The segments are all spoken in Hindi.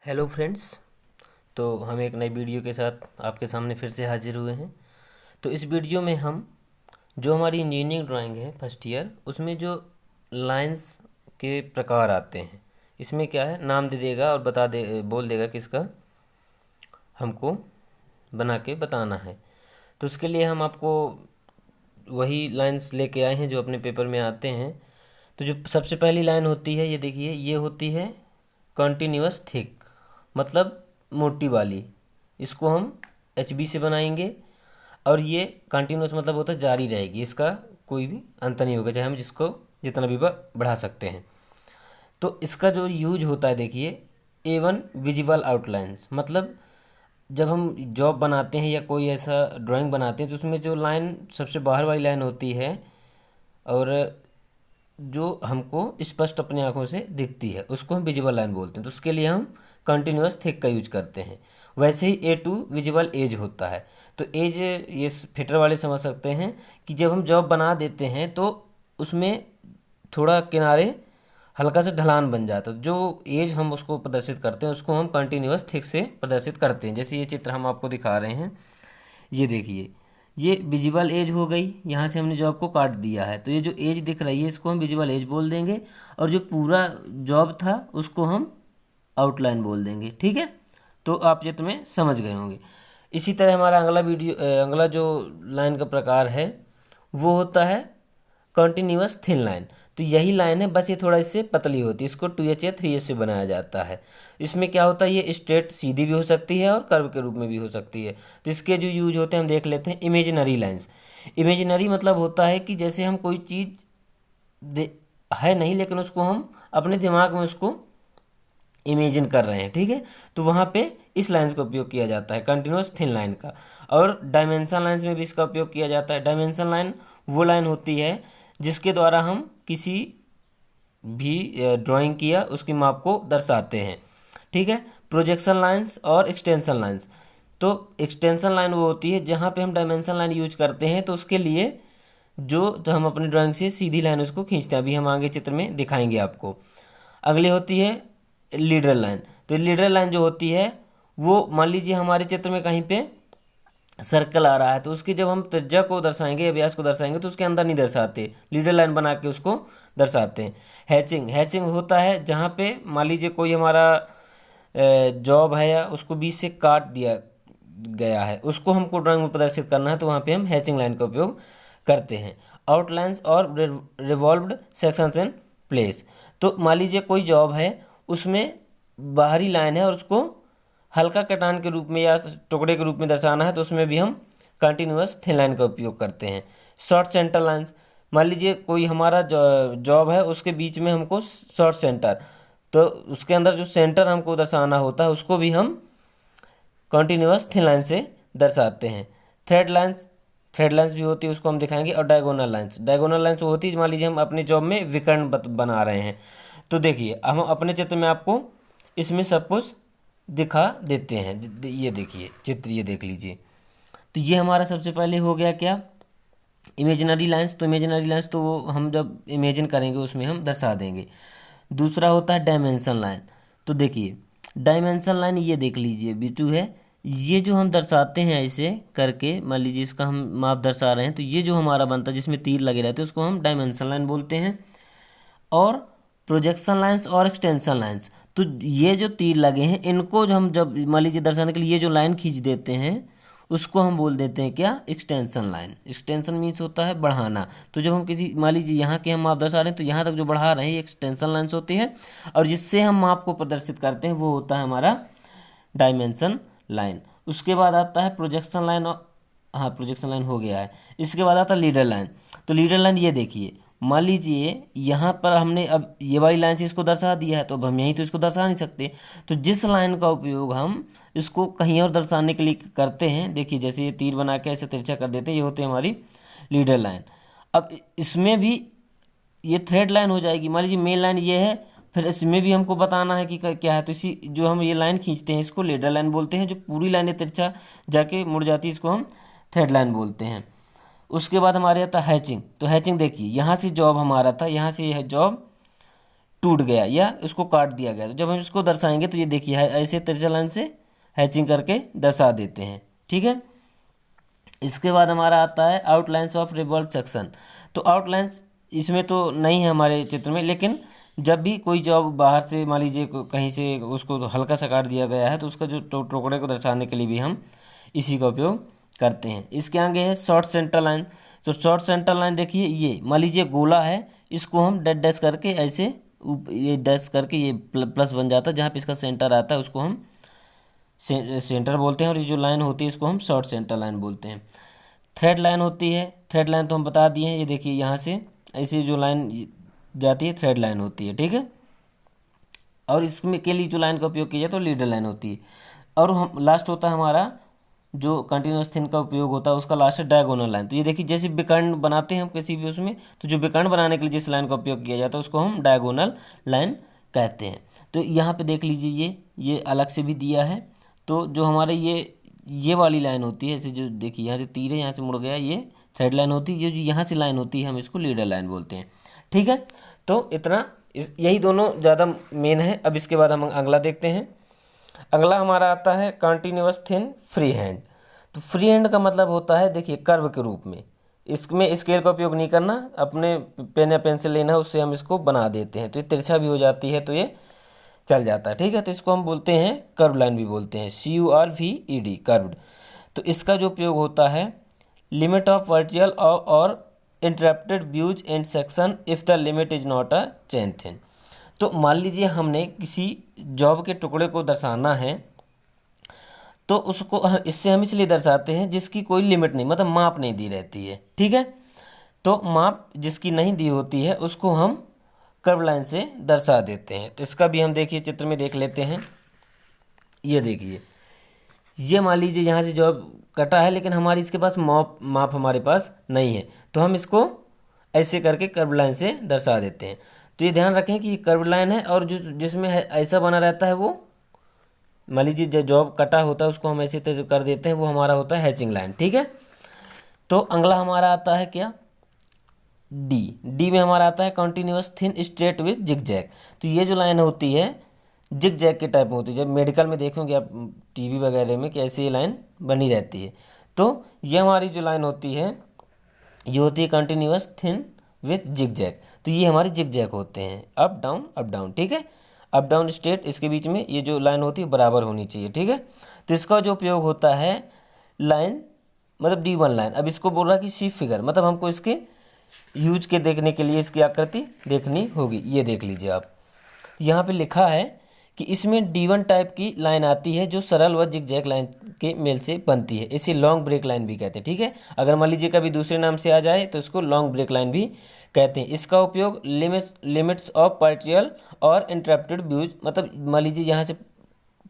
Hello friends. तो हम एक नई वीडियो के साथ आपके सामने फिर से हाजिर हुए हैं। तो इस वीडियो में हम जो हमारी इंजीनियरिंग ड्राइंग है फर्स्ट ईयर, उसमें जो लाइंस के प्रकार आते हैं, इसमें क्या है, नाम दे देगा और बोल देगा किसका हमको बना के बताना है। तो उसके लिए हम आपको वही लाइंस लेके आए हैं जो अपने पेपर में आते हैं। तो जो सबसे पहली लाइन होती है, ये देखिए, ये होती है कॉन्टिन्यूअस थिक, मतलब मोटी वाली। इसको हम एच बी से बनाएंगे। और ये कंटिन्यूस मतलब होता है जारी रहेगी, इसका कोई भी अंत नहीं होगा, चाहे हम जिसको जितना भी बढ़ा सकते हैं। तो इसका जो यूज होता है, देखिए, A1 विजिबल आउटलाइंस, मतलब जब हम जॉब बनाते हैं या कोई ऐसा ड्राइंग बनाते हैं तो उसमें जो लाइन सबसे बाहर वाली लाइन होती है और जो हमको स्पष्ट अपनी आंखों से दिखती है, उसको हम विजिबल लाइन बोलते हैं। तो उसके लिए हम कंटिन्यूअस थिक का यूज करते हैं। वैसे ही A2 विजिबल एज होता है। तो एज ये फिटर वाले समझ सकते हैं कि जब हम जॉब बना देते हैं तो उसमें थोड़ा किनारे हल्का सा ढलान बन जाता है। जो एज हम उसको प्रदर्शित करते हैं उसको हम कंटिन्यूअस थिक से प्रदर्शित करते हैं। जैसे ये चित्र हम आपको दिखा रहे हैं, ये देखिए, ये विजिबल एज हो गई। यहाँ से हमने जॉब को काट दिया है, तो ये जो एज दिख रही है इसको हम विजिबल एज बोल देंगे, और जो पूरा जॉब था उसको हम आउटलाइन बोल देंगे। ठीक है, तो आप चित्र में समझ गए होंगे। इसी तरह हमारा अगला जो लाइन का प्रकार है वो होता है कॉन्टिन्यूअस थिन लाइन। तो यही लाइन है, बस ये थोड़ा इससे पतली होती है। इसको 2H या 3H से बनाया जाता है। इसमें क्या होता है, ये स्ट्रेट सीधी भी हो सकती है और कर्व के रूप में भी हो सकती है। तो इसके जो यूज होते हैं हम देख लेते हैं। इमेजिनरी लाइंस, इमेजिनरी मतलब होता है कि जैसे हम कोई चीज़ है नहीं, लेकिन उसको हम अपने दिमाग में उसको इमेजिन कर रहे हैं। ठीक है, तो वहाँ पे इस लाइन्स का उपयोग किया जाता है, कंटिन्यूअस थिन लाइन का। और डायमेंशन लाइन्स में भी इसका उपयोग किया जाता है। डायमेंशन लाइन वो लाइन होती है जिसके द्वारा हम किसी भी ड्राइंग किया उसकी माप को दर्शाते हैं। ठीक है, प्रोजेक्शन लाइन्स और एक्सटेंशन लाइन्स। तो एक्सटेंशन लाइन वो होती है जहाँ पे हम डायमेंशन लाइन यूज करते हैं, तो उसके लिए जो हम अपनी ड्राइंग से सीधी लाइन उसको खींचते हैं। अभी हम आगे चित्र में दिखाएंगे आपको। अगली होती है लीडर लाइन। तो लीडर लाइन जो होती है वो, मान लीजिए हमारे चित्र में कहीं पे सर्कल आ रहा है, तो उसकी जब हम त्रिज्या को दर्शाएंगे या व्यास को दर्शाएंगे तो उसके अंदर नहीं दर्शाते, लीडर लाइन बना के उसको दर्शाते हैं। हैचिंग, हैचिंग होता है जहाँ पे मान लीजिए कोई हमारा जॉब है या उसको बीच से काट दिया गया है, उसको हमको ड्राइंग में प्रदर्शित करना है, तो वहाँ पे हम हैचिंग लाइन का उपयोग करते हैं। आउटलाइंस और रिवॉल्व्ड सेक्शंस इन प्लेस। तो मान लीजिए कोई जॉब है, उसमें बाहरी लाइन है और उसको हल्का कटान के रूप में या टुकड़े के रूप में दर्शाना है, तो उसमें भी हम कंटिन्यूअस थिन लाइन का उपयोग करते हैं। शॉर्ट सेंटर लाइंस, मान लीजिए कोई हमारा जॉब है, उसके बीच में हमको शॉर्ट सेंटर, तो उसके अंदर जो सेंटर हमको दर्शाना होता है उसको भी हम कंटिन्यूअस थिन लाइन से दर्शाते हैं। थ्रेड लाइंस, थ्रेड लाइंस भी होती है, उसको हम दिखाएंगे। और डायगोनल लाइंस, डायगोनल लाइंस वो होती है मान लीजिए हम अपने जॉब में विकर्ण बना रहे हैं। तो देखिए, हम अपने चित्र में आपको इसमें सब कुछ दिखा देते हैं। ये देखिए चित्र, ये देख लीजिए। तो ये हमारा सबसे पहले हो गया क्या, इमेजिनरी लाइंस। तो इमेजिनरी लाइंस तो वो हम जब इमेजिन करेंगे उसमें हम दर्शा देंगे। दूसरा होता है डायमेंशन लाइन। तो देखिए, डायमेंशन लाइन ये देख लीजिए बिटू है, ये जो हम दर्शाते हैं ऐसे करके, मान लीजिए इसका हम माप दर्शा रहे हैं, तो ये जो हमारा बनता है जिसमें तीर लगे रहते हैं उसको हम डायमेंशन लाइन बोलते हैं। और प्रोजेक्शन लाइंस और एक्सटेंशन लाइंस, तो ये जो तीर लगे हैं इनको जो हम जब मान लीजिए दर्शाने के लिए ये जो लाइन खींच देते हैं उसको हम बोल देते हैं क्या, एक्सटेंशन लाइन। एक्सटेंशन मीन्स होता है बढ़ाना। तो जब हम किसी, मान लीजिए यहाँ के हम माप दर्शा रहे हैं तो यहाँ तक जो बढ़ा रहे हैं ये एक्सटेंशन लाइन्स होती है, और जिससे हम माप को प्रदर्शित करते हैं वो होता है हमारा डायमेंशन लाइन। उसके बाद आता है प्रोजेक्शन लाइन। हाँ, प्रोजेक्शन लाइन हो गया है। इसके बाद आता है लीडर लाइन। तो लीडर लाइन ये देखिए, मान लीजिए यहाँ पर हमने अब ये वाली लाइन से इसको दर्शा दिया है, तो अब हम यहीं तो इसको दर्शा नहीं सकते, तो जिस लाइन का उपयोग हम इसको कहीं और दर्शाने के लिए करते हैं, देखिए जैसे ये तीर बना के ऐसे तिरछा कर देते हैं, ये होती है हमारी लीडर लाइन। अब इसमें भी ये थ्रेड लाइन हो जाएगी। मान लीजिए मेन लाइन ये है, फिर इसमें भी हमको बताना है कि क्या है, तो इसी जो हम ये लाइन खींचते हैं इसको लीडर लाइन बोलते हैं। जो पूरी लाइनें तिरछा जाके मुड़ जाती है इसको हम थ्रेड लाइन बोलते हैं। उसके बाद हमारे आता है हैचिंग। तो हैचिंग देखिए, यहाँ से जॉब हमारा था, यहाँ से यह जॉब टूट गया या उसको काट दिया गया। तो जब हम इसको दर्शाएंगे तो ये देखिए ऐसे तिरछा लाइन से हैचिंग करके दर्शा देते हैं, ठीक है। इसके बाद हमारा आता है आउटलाइंस ऑफ रिवॉल्व सेक्शन। तो आउटलाइंस इसमें तो नहीं है हमारे चित्र में, लेकिन जब भी कोई जॉब बाहर से मान लीजिए कहीं से उसको हल्का सा काट दिया गया है तो उसका जो टुकड़े को दर्शाने के लिए भी हम इसी का उपयोग करते हैं। इसके आगे है शॉर्ट सेंटर लाइन। तो शॉर्ट सेंटर लाइन देखिए, ये मान लीजिए गोला है, इसको हम डैश डैश करके ऐसे ये डैश करके ये प्लस बन जाता है, जहाँ पे इसका सेंटर आता है उसको हम सेंटर बोलते हैं, और ये जो लाइन होती है इसको हम शॉर्ट सेंटर लाइन बोलते हैं। थ्रेड लाइन होती है, थ्रेड लाइन तो हम बता दिए हैं, ये देखिए यहाँ से ऐसी जो लाइन जाती है थ्रेड लाइन होती है, ठीक है। और इसमें के लिए जो लाइन का उपयोग किया जाए तो लीडर लाइन होती है। और हम लास्ट होता है हमारा जो कंटिन्यूस थिन का उपयोग होता है उसका लास्ट है डायगोनल लाइन। तो ये देखिए जैसे विकर्ण बनाते हैं हम किसी भी उसमें, तो जो विकर्ण बनाने के लिए जिस लाइन का उपयोग किया जाता है उसको हम डायगोनल लाइन कहते हैं। तो यहाँ पे देख लीजिए ये अलग से भी दिया है। तो जो हमारे ये वाली लाइन होती है, ऐसे जो देखिए यहाँ से तीर है, यहाँ से मुड़ गया, ये थ्रेड लाइन होती है। ये जो यहाँ से लाइन होती है हम इसको लीडर लाइन बोलते हैं, ठीक है। तो इतना यही दोनों ज़्यादा मेन है। अब इसके बाद हम अगला देखते हैं। अगला हमारा आता है कंटिन्यूअस थिन फ्री हैंड। तो फ्री हैंड का मतलब होता है देखिए कर्व के रूप में, इसमें स्केल का उपयोग नहीं करना, अपने पेन या पेंसिल लेना है उससे हम इसको बना देते हैं। तो ये तिरछा भी हो जाती है तो ये चल जाता है, ठीक है। तो इसको हम बोलते हैं कर्व लाइन भी बोलते हैं, CURVED कर्व्ड। तो इसका जो उपयोग होता है लिमिट ऑफ वर्टिकल और interrupted views and section if the limit is not a chain thin. तो मान लीजिए हमने किसी जॉब के टुकड़े को दर्शाना है, तो उसको इससे हम इसलिए दर्शाते हैं जिसकी कोई लिमिट नहीं, मतलब माप नहीं दी रहती है, ठीक है। तो माप जिसकी नहीं दी होती है उसको हम कर्व लाइन से दर्शा देते हैं। तो इसका भी हम देखिए चित्र में देख लेते हैं। ये देखिए, ये मान लीजिए यहाँ से जॉब कटा है लेकिन हमारी इसके पास माप हमारे पास नहीं है, तो हम इसको ऐसे करके कर्व लाइन से दर्शा देते हैं। तो ये ध्यान रखें कि ये कर्व लाइन है, और जो जिसमें ऐसा बना रहता है वो मान लीजिए जो जॉब कटा होता है उसको हम ऐसे कर देते हैं, वो हमारा होता है हैचिंग लाइन, ठीक है। तो अगला हमारा आता है क्या, डी में हमारा आता है continuous thin straight with zig zag. तो ये जो लाइन होती है जिग जैग के टाइप में होती है। जब मेडिकल में देखोगे आप टीवी वगैरह में कि ऐसी ये लाइन बनी रहती है। तो ये हमारी जो लाइन होती है ये होती है continuous thin with zig zag. तो ये हमारे जिग जैग होते हैं, अप डाउन, ठीक है। अप डाउन स्ट्रेट, इसके बीच में ये जो लाइन होती है बराबर होनी चाहिए, ठीक है। तो इसका जो उपयोग होता है लाइन मतलब D1 लाइन। अब इसको बोल रहा है कि सी फिगर, मतलब हमको इसके यूज के देखने के लिए इसकी आकृति देखनी होगी। ये देख लीजिए आप, यहाँ पे लिखा है कि इसमें D1 टाइप की लाइन आती है जो सरल व जिगजैग लाइन के मेल से बनती है। इसे लॉन्ग ब्रेक लाइन भी कहते हैं, ठीक है। अगर मान लीजिए कभी दूसरे नाम से आ जाए तो इसको लॉन्ग ब्रेक लाइन भी कहते हैं। इसका उपयोग लिमिट्स ऑफ पार्टियल और इंटरप्टेड व्यूज, मतलब मान लीजिए यहाँ से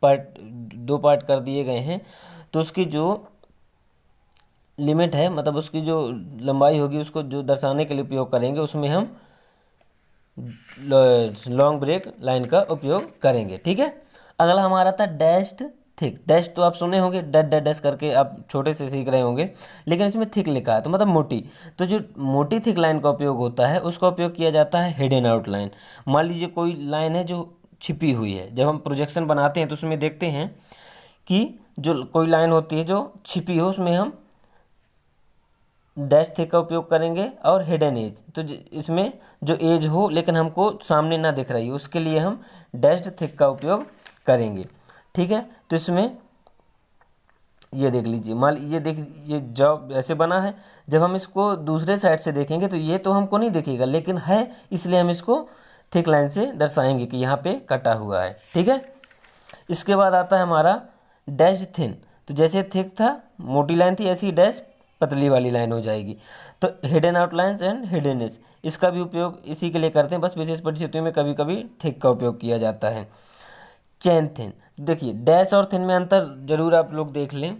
दो पार्ट कर दिए गए हैं तो उसकी जो लिमिट है, मतलब उसकी जो लंबाई होगी उसको जो दर्शाने के लिए उपयोग करेंगे, उसमें हम लॉन्ग ब्रेक लाइन का उपयोग करेंगे, ठीक है। अगला हमारा था डैश्ड थिक। डैश तो आप सुने होंगे, डैश डैश करके आप छोटे से सीख रहे होंगे, लेकिन इसमें थिक लिखा है तो मतलब मोटी। तो जो मोटी थिक लाइन का उपयोग होता है उसका उपयोग किया जाता है हिडन आउट लाइन। मान लीजिए कोई लाइन है जो छिपी हुई है, जब हम प्रोजेक्शन बनाते हैं तो उसमें देखते हैं कि जो कोई लाइन होती है जो छिपी हो उसमें हम डैश थिक का उपयोग करेंगे, और हिडन एज, तो इसमें जो एज हो लेकिन हमको सामने ना दिख रही हो उसके लिए हम डैश्ड थिक का उपयोग करेंगे, ठीक है। तो इसमें ये देख लीजिए, मान ये ये जॉब ऐसे बना है, जब हम इसको दूसरे साइड से देखेंगे तो ये तो हमको नहीं दिखेगा, लेकिन है इसलिए हम इसको थिक लाइन से दर्शाएंगे कि यहाँ पे कटा हुआ है, ठीक है। इसके बाद आता है हमारा डैश थिन। तो जैसे थिक था मोटी लाइन थी, ऐसी डैश पतली वाली लाइन हो जाएगी। तो हिडन आउटलाइंस एंड हिडनेस, इसका भी उपयोग इसी के लिए करते हैं, बस विशेष परिस्थितियों में कभी कभी थिक का उपयोग किया जाता है। चेन थिन, देखिए डैश और थिन में अंतर जरूर आप लोग देख लें।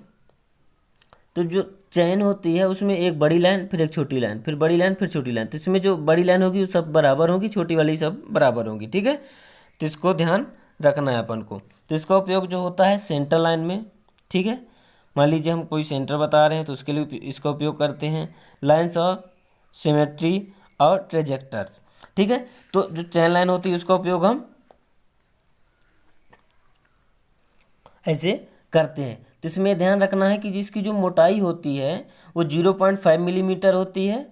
तो जो चैन होती है उसमें एक बड़ी लाइन फिर एक छोटी लाइन फिर बड़ी लाइन फिर छोटी लाइन, तो इसमें जो बड़ी लाइन होगी वो सब बराबर होगी, छोटी वाली सब बराबर होगी, ठीक है। तो इसको ध्यान रखना है अपन को। तो इसका उपयोग जो होता है सेंटर लाइन में, ठीक है। मान लीजिए हम कोई सेंटर बता रहे हैं तो उसके लिए इसका उपयोग करते हैं। लाइन्स ऑफ सिमेट्री और ट्रेजेक्टर्स, ठीक है। तो जो चैन लाइन होती है उसका उपयोग हम ऐसे करते हैं। तो इसमें ध्यान रखना है कि जिसकी जो मोटाई होती है वो 0.5 मिलीमीटर होती है,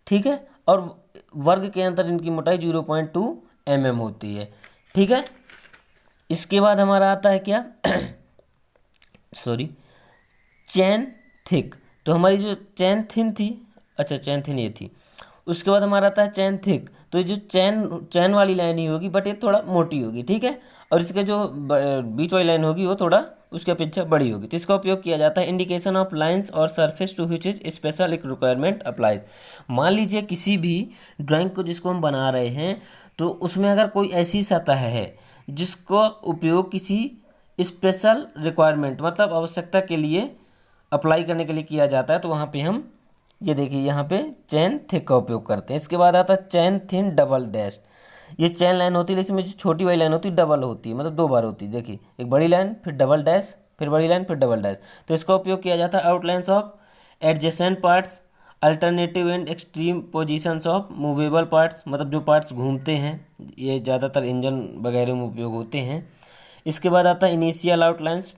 ठीक है, और वर्ग के अंदर इनकी मोटाई 0.2 mm होती है, ठीक है। इसके बाद हमारा आता है क्या सॉरी, चैन थिक। तो हमारी जो चैन थिन थी, अच्छा चैन थिन ये थी, उसके बाद हमारा आता है चैन थिक। तो ये जो चैन वाली लाइन ही होगी बट ये थोड़ा मोटी होगी, ठीक है, और इसके जो बीच वाली लाइन होगी वो थोड़ा उसके अपेक्षा बड़ी होगी। तो इसका उपयोग किया जाता है इंडिकेशन ऑफ लाइंस और surface to which is special एक रिक्वायरमेंट अप्लाइज। मान लीजिए किसी भी ड्राइंग को जिसको हम बना रहे हैं तो उसमें अगर कोई ऐसी सतह है जिसको उपयोग किसी स्पेशल रिक्वायरमेंट मतलब आवश्यकता के लिए अप्लाई करने के लिए किया जाता है, तो वहाँ पे हम ये देखिए यहाँ पे चैन थिक का उपयोग करते हैं। इसके बाद आता है चैन थिन डबल डैश। ये चैन लाइन होती है, इसमें जो छोटी वाली लाइन होती है डबल होती है, मतलब 2 बार होती है। देखिए एक बड़ी लाइन फिर डबल डैश फिर बड़ी लाइन फिर डबल डैश। तो इसका उपयोग किया जाता है outlines of adjacent parts, alternative and extreme positions of movable parts, मतलब जो पार्ट्स घूमते हैं, ये ज़्यादातर इंजन वगैरह में उपयोग होते हैं। इसके बाद आता है initial outlines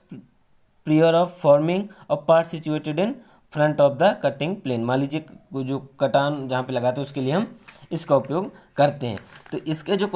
prior of forming of part situated in front of the cutting plane. मान लीजिए जो कटान जहाँ पे लगाते हैं उसके लिए हम इसका उपयोग करते हैं। तो इसके जो